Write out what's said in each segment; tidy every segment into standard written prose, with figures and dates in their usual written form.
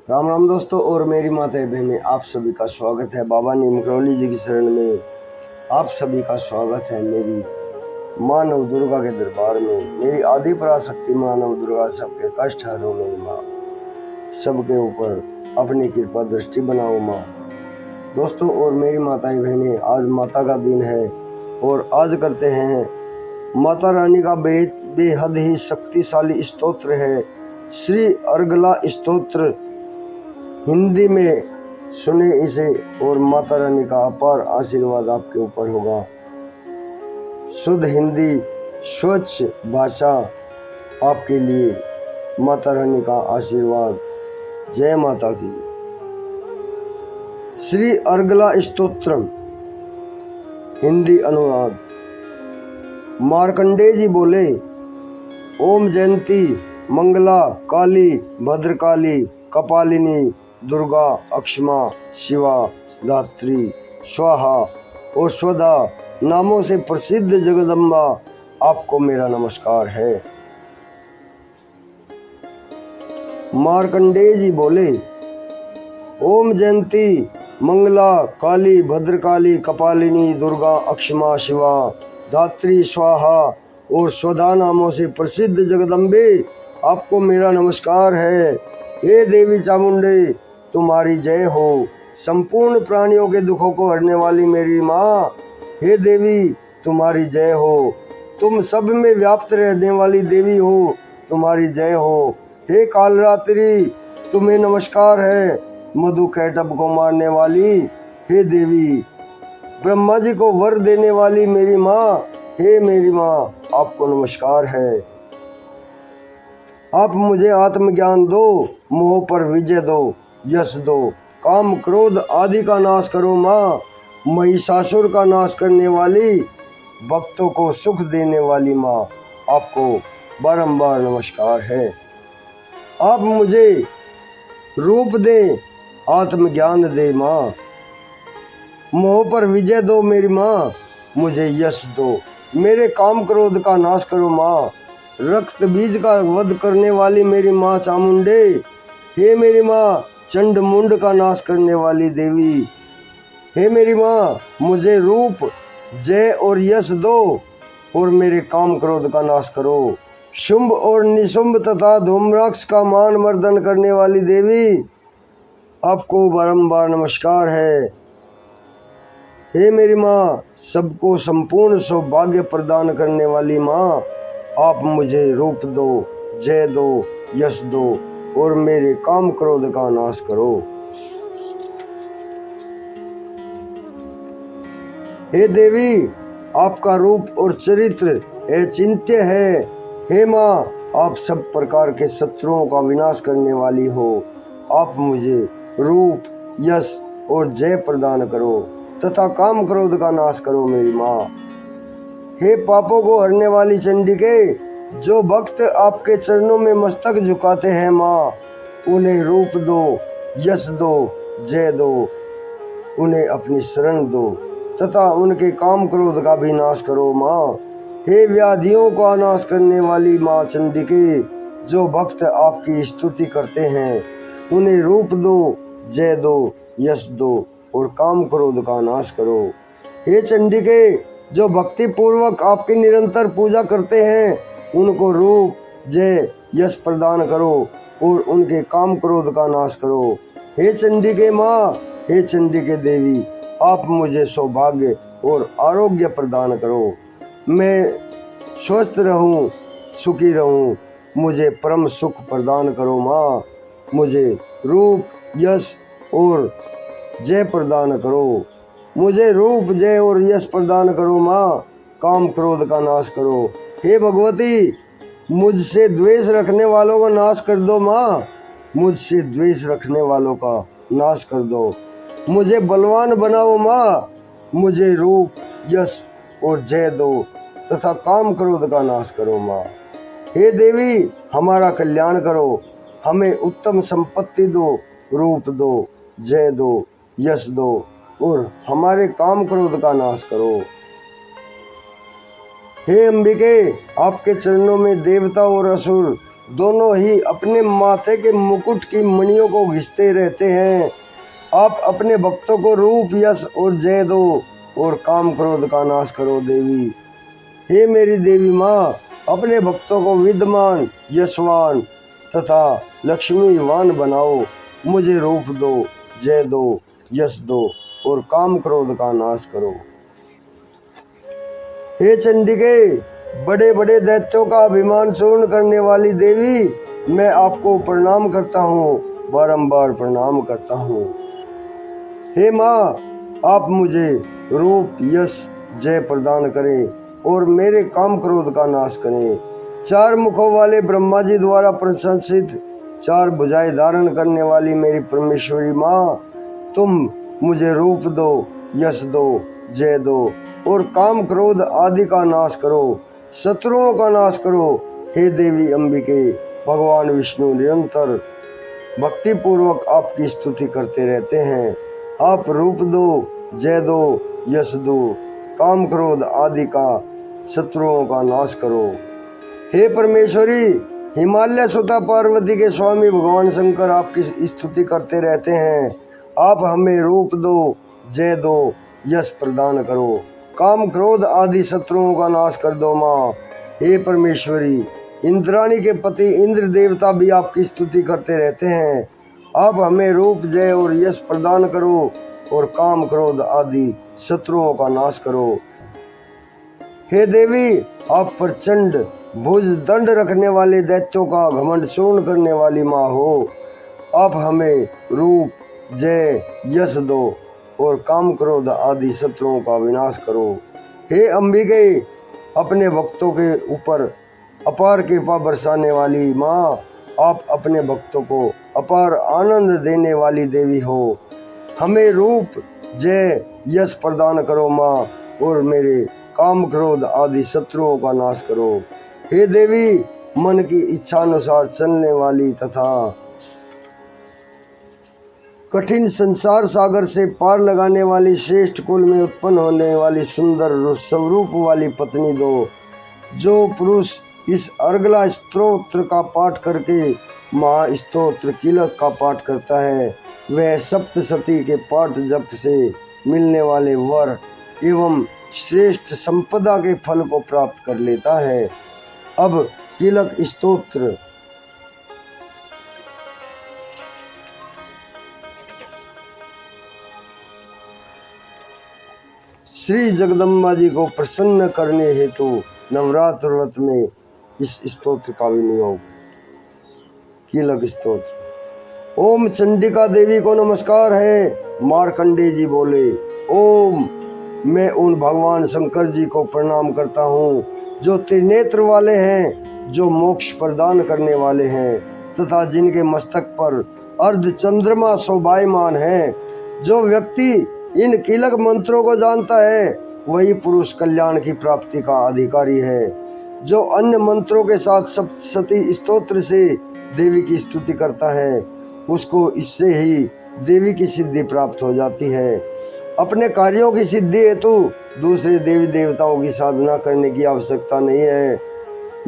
राम राम दोस्तों और मेरी माता बहनें, आप सभी का स्वागत है बाबा नीम करौली जी की शरण में। आप सभी का स्वागत है मेरी माँ नव दुर्गा के दरबार में। मेरी आदि पराशक्ति माँ नव दुर्गा सबके कष्ट हरो मेरी माँ, सबके ऊपर अपनी कृपा दृष्टि बनाओ माँ। दोस्तों और मेरी माताएं बहनें, आज माता का दिन है और आज करते हैं माता रानी का बेहद ही शक्तिशाली स्तोत्र है, श्री अर्गला स्तोत्र। हिंदी में सुने इसे और माता रानी का अपार आशीर्वाद आपके ऊपर होगा। शुद्ध हिंदी, स्वच्छ भाषा आपके लिए माता रानी का आशीर्वाद। जय माता की। श्री अर्गला स्तोत्रम हिंदी अनुवाद। मार्कंडेय जी बोले, ओम जयंती मंगला काली भद्रकाली कपालिनी दुर्गा अक्षमा शिवा धात्री स्वाहा और स्वधा नामों से प्रसिद्ध जगदम्बा, आपको मेरा नमस्कार है। मार्कंडेय जी बोले, ओम जयंती मंगला काली भद्रकाली कपालिनी दुर्गा अक्षमा शिवा धात्री स्वाहा और स्वधा नामों से प्रसिद्ध जगदम्बे, आपको मेरा नमस्कार है। हे देवी चामुंडे, तुम्हारी जय हो। संपूर्ण प्राणियों के दुखों को हरने वाली मेरी माँ, हे देवी तुम्हारी जय हो। तुम सब में व्याप्त रहने वाली देवी हो, तुम्हारी जय हो। हे कालरात्रि, तुम्हें नमस्कार है। मधु कैटभ को मारने वाली हे देवी, ब्रह्मा जी को वर देने वाली मेरी माँ, हे मेरी माँ, आपको नमस्कार है। आप मुझे आत्मज्ञान दो, मोह पर विजय दो, यश दो, काम क्रोध आदि का नाश करो माँ। महिषासुर का नाश करने वाली, भक्तों को सुख देने वाली माँ, आपको बारंबार नमस्कार है। आप मुझे रूप दे, आत्मज्ञान दे माँ। मोह पर विजय दो मेरी माँ, मुझे यश दो, मेरे काम क्रोध का नाश करो माँ। रक्त बीज का वध करने वाली मेरी माँ चामुंडे, हे मेरी माँ चंड मुंड का नाश करने वाली देवी, हे मेरी माँ मुझे रूप जय और यश दो और मेरे काम क्रोध का नाश करो। शुंभ और निशुंभ तथा धूम्राक्ष का मान मर्दन करने वाली देवी, आपको बारंबार नमस्कार है। हे मेरी माँ सबको संपूर्ण सौभाग्य प्रदान करने वाली माँ, आप मुझे रूप दो, जय दो, यश दो और मेरे काम क्रोध का नाश करो। हे देवी, आपका रूप और चरित्र अचिंत्य है। हे माँ, आप सब प्रकार के शत्रुओं का विनाश करने वाली हो। आप मुझे रूप, यश और जय प्रदान करो तथा काम क्रोध का नाश करो मेरी माँ। हे पापों को हरने वाली चंडिके, जो भक्त आपके चरणों में मस्तक झुकाते हैं माँ, उन्हें रूप दो, यश दो, जय दो, उन्हें अपनी शरण दो तथा उनके काम क्रोध का भी नाश करो माँ। हे व्याधियों का नाश करने वाली माँ चंडिके, जो भक्त आपकी स्तुति करते हैं, उन्हें रूप दो, जय दो, यश दो और काम क्रोध का नाश करो। हे चंडिके, जो भक्ति पूर्वक आपकी निरंतर पूजा करते हैं, उनको रूप, जय, यश प्रदान करो और उनके काम क्रोध का नाश करो। हे चंडिके माँ, हे चंडिके देवी, आप मुझे सौभाग्य और आरोग्य प्रदान करो। मैं स्वस्थ रहूं, सुखी रहूं, मुझे परम सुख प्रदान करो माँ। मुझे रूप, यश और जय प्रदान करो। मुझे रूप, जय और यश प्रदान करो माँ। काम क्रोध का नाश करो। हे भगवती, मुझसे द्वेष रखने वालों का नाश कर दो माँ। मुझसे द्वेष रखने वालों का नाश कर दो। मुझे बलवान बनाओ माँ। मुझे रूप, यश और जय दो तथा काम क्रोध का नाश करो माँ। हे देवी, हमारा कल्याण करो, हमें उत्तम संपत्ति दो, रूप दो, जय दो, यश दो और हमारे काम क्रोध का नाश करो। हे अंबिके, आपके चरणों में देवता और असुर दोनों ही अपने माथे के मुकुट की मणियों को घिसते रहते हैं। आप अपने भक्तों को रूप, यश और जय दो और काम क्रोध का नाश करो देवी। हे मेरी देवी माँ, अपने भक्तों को विद्यमान, यशवान तथा लक्ष्मीवान बनाओ। मुझे रूप दो, जय दो, यश दो और काम क्रोध का नाश करो। हे चंडिके, बड़े बड़े दैत्यों का अभिमान चूर्ण करने वाली देवी, मैं आपको प्रणाम करता हूँ, बारंबार प्रणाम करता हूँ। हे माँ, आप मुझे रूप, यश, जय प्रदान करें और मेरे काम क्रोध का नाश करें। चार मुखों वाले ब्रह्मा जी द्वारा प्रशंसित, चार भुजाएं धारण करने वाली मेरी परमेश्वरी माँ, तुम मुझे रूप दो, यश दो, जय दो और काम क्रोध आदि का नाश करो, शत्रुओं का नाश करो। हे देवी अंबिके, भगवान विष्णु निरंतर भक्ति पूर्वक आपकी स्तुति करते रहते हैं। आप रूप दो, जय दो, यश दो, काम क्रोध आदि का शत्रुओं का नाश करो। हे परमेश्वरी, हिमालय सुता पार्वती के स्वामी भगवान शंकर आपकी स्तुति करते रहते हैं। आप हमें रूप दो, जय दो, यश प्रदान करो, काम क्रोध आदि शत्रुओं का नाश कर दो माँ। हे परमेश्वरी, इंद्राणी के पति इंद्र देवता भी आपकी स्तुति करते रहते हैं। आप हमें रूप, जय और यश प्रदान करो और काम क्रोध आदि शत्रुओं का नाश करो। हे देवी, आप प्रचंड भुज दंड रखने वाले दैत्यों का घमंड चूर्ण करने वाली माँ हो। आप हमें रूप, जय, यश दो और काम क्रोध आदि शत्रुओं का विनाश करो। हे अंबिके, अपने भक्तों के ऊपर अपार कृपा बरसाने वाली माँ, आप अपने भक्तों को अपार आनंद देने वाली देवी हो। हमें रूप, जय, यश प्रदान करो माँ और मेरे काम क्रोध आदि शत्रुओं का नाश करो। हे देवी, मन की इच्छा अनुसार चलने वाली तथा कठिन संसार सागर से पार लगाने वाली, श्रेष्ठ कुल में उत्पन्न होने वाली सुंदर स्वरूप वाली पत्नी दो। जो पुरुष इस अर्गला स्तोत्र का पाठ करके महास्तोत्र कीलक का पाठ करता है, वह सप्तशती के पाठ जप से मिलने वाले वर एवं श्रेष्ठ संपदा के फल को प्राप्त कर लेता है। अब कीलक स्तोत्र। श्री जगदम्बा जी को प्रसन्न करने हेतु नवरात्र व्रत में इस स्तोत्र का विनियोग। कीलक स्तोत्र। ओम चंडिका देवी को नमस्कार है। मार्कंडे जी बोले, ओम, मैं उन भगवान शंकर जी को प्रणाम करता हूँ जो त्रिनेत्र वाले हैं, जो मोक्ष प्रदान करने वाले हैं तथा जिनके मस्तक पर अर्ध चंद्रमा शोभायमान है। जो व्यक्ति इन कीलक मंत्रों को जानता है, वही पुरुष कल्याण की प्राप्ति का अधिकारी है। जो अन्य मंत्रों के साथ सप्तशती स्तोत्र से देवी की स्तुति करता है, उसको इससे ही देवी की सिद्धि प्राप्त हो जाती है। अपने कार्यों की सिद्धि हेतु दूसरे देवी देवताओं की साधना करने की आवश्यकता नहीं है।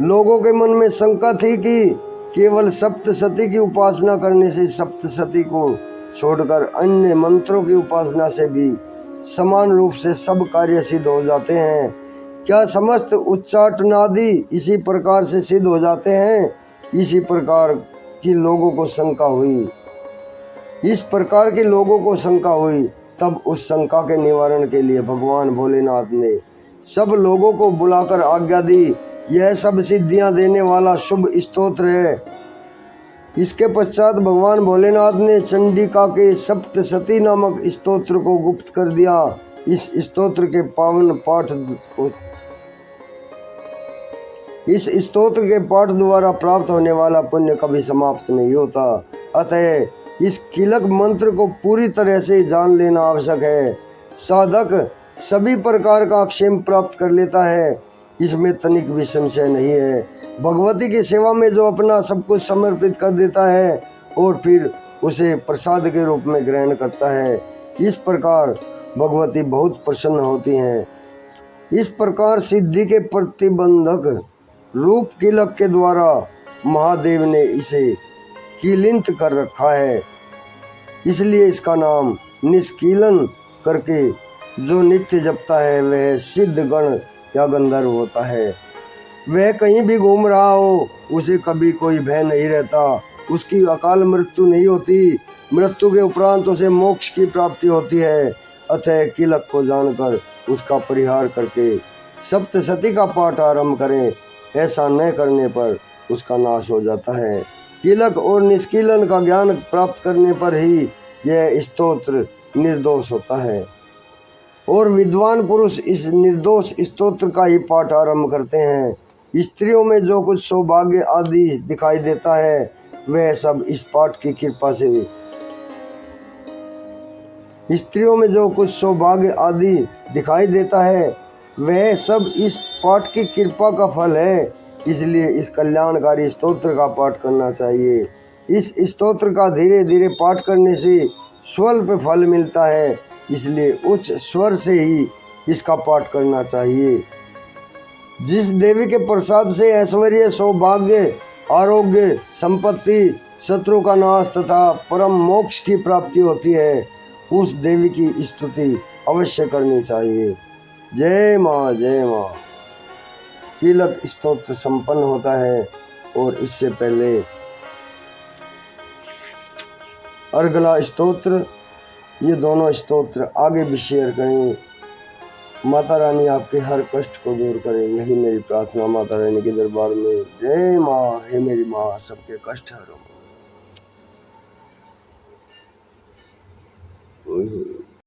लोगों के मन में शंका थी कि केवल सप्तशती की उपासना करने से सप्तशती को छोड़कर अन्य मंत्रों की उपासना से भी समान रूप से सब कार्य सिद्ध हो जाते हैं। क्या समस्त उच्चाटनादि इसी प्रकार से सिद्ध हो जाते हैं? इसी प्रकार की लोगों को शंका हुई। इस प्रकार के लोगों को शंका हुई, तब उस शंका के निवारण के लिए भगवान भोलेनाथ ने सब लोगों को बुलाकर आज्ञा दी, यह सब सिद्धियां देने वाला शुभ स्तोत्र है। इसके पश्चात भगवान भोलेनाथ ने चंडिका के सप्तशती नामक स्तोत्र को गुप्त कर दिया। इस स्तोत्र के पाठ द्वारा प्राप्त होने वाला पुण्य कभी समाप्त नहीं होता। अतः इस कीलक मंत्र को पूरी तरह से जान लेना आवश्यक है। साधक सभी प्रकार का क्षेम प्राप्त कर लेता है, इसमें तनिक भी संशय नहीं है। भगवती की सेवा में जो अपना सब कुछ समर्पित कर देता है और फिर उसे प्रसाद के रूप में ग्रहण करता है, इस प्रकार भगवती बहुत प्रसन्न होती हैं। इस प्रकार सिद्धि के प्रतिबंधक रूप कीलक के द्वारा महादेव ने इसे कीलिंत कर रखा है, इसलिए इसका नाम निष्कीलन करके जो नित्य जपता है वह सिद्ध गण या गंधर्व होता है। वह कहीं भी घूम रहा हो, उसे कभी कोई भय नहीं रहता, उसकी अकाल मृत्यु नहीं होती, मृत्यु के उपरांत उसे मोक्ष की प्राप्ति होती है। अतः कीलक को जानकर उसका परिहार करके सप्तशती का पाठ आरंभ करें, ऐसा न करने पर उसका नाश हो जाता है। कीलक और निष्कीलन का ज्ञान प्राप्त करने पर ही यह स्तोत्र निर्दोष होता है और विद्वान पुरुष इस निर्दोष स्तोत्र का ही पाठ आरंभ करते हैं। स्त्रियों में जो कुछ सौभाग्य आदि दिखाई देता है वह सब इस पाठ की कृपा से स्त्रियों में जो कुछ सौभाग्य आदि दिखाई देता है वह सब इस पाठ की कृपा का फल है, इसलिए इस कल्याणकारी स्तोत्र का पाठ करना चाहिए। इस स्तोत्र का धीरे धीरे पाठ करने से स्वल्प फल मिलता है, इसलिए उच्च स्वर से ही इसका पाठ करना चाहिए। जिस देवी के प्रसाद से ऐश्वर्य, सौभाग्य, आरोग्य, संपत्ति, शत्रु का नाश तथा परम मोक्ष की प्राप्ति होती है, उस देवी की स्तुति अवश्य करनी चाहिए। जय माँ, जय माँ। कीलक स्तोत्र संपन्न होता है और इससे पहले अर्गला स्तोत्र, ये दोनों स्तोत्र आगे भी शेयर करें। माता रानी आपके हर कष्ट को दूर करे, यही मेरी प्रार्थना माता रानी के दरबार में। जय माँ, हे मेरी माँ, सबके कष्ट हरो।